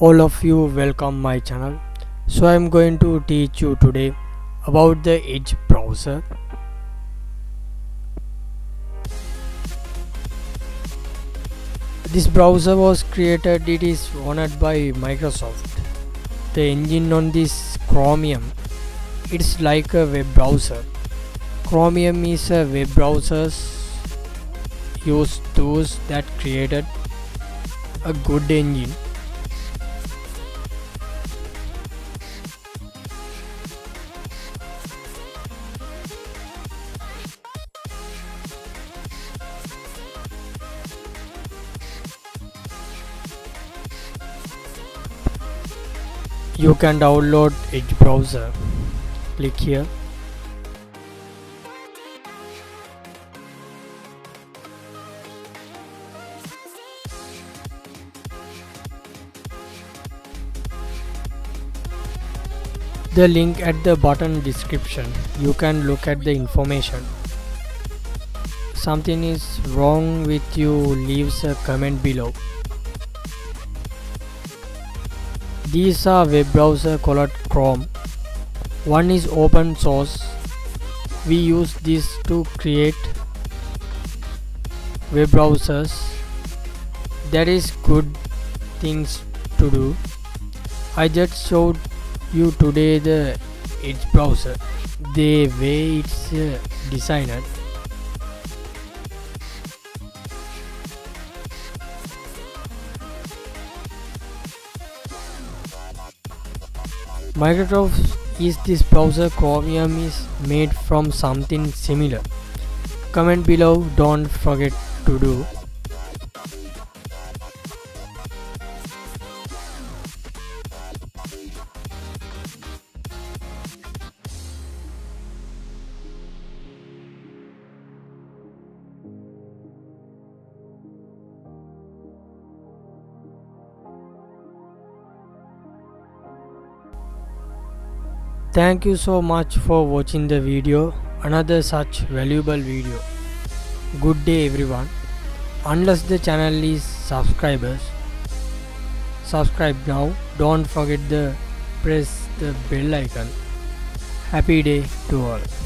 All of you welcome my channel. So I am going to teach you today about the Edge browser. This browser was created, it is owned by Microsoft. The engine on this Chromium, it's like a web browser. Chromium is a web browser use those that created a good engine. You can download Edge browser. Click here. The link at the bottom description. You can look at the information. Something is wrong with you, leaves a comment below. These are web browser called Chrome. One is open source. We use this to create web browsers. That is good things to do. I just showed you today the Edge browser, the way it's designed. Microsoft is this browser. Chromium is made from something similar. Comment below, don't forget to do. Thank you so much for watching the video. Another such valuable video. Good day everyone. Unless the channel is subscribers, subscribe now. Don't forget to press the bell icon. Happy day to all.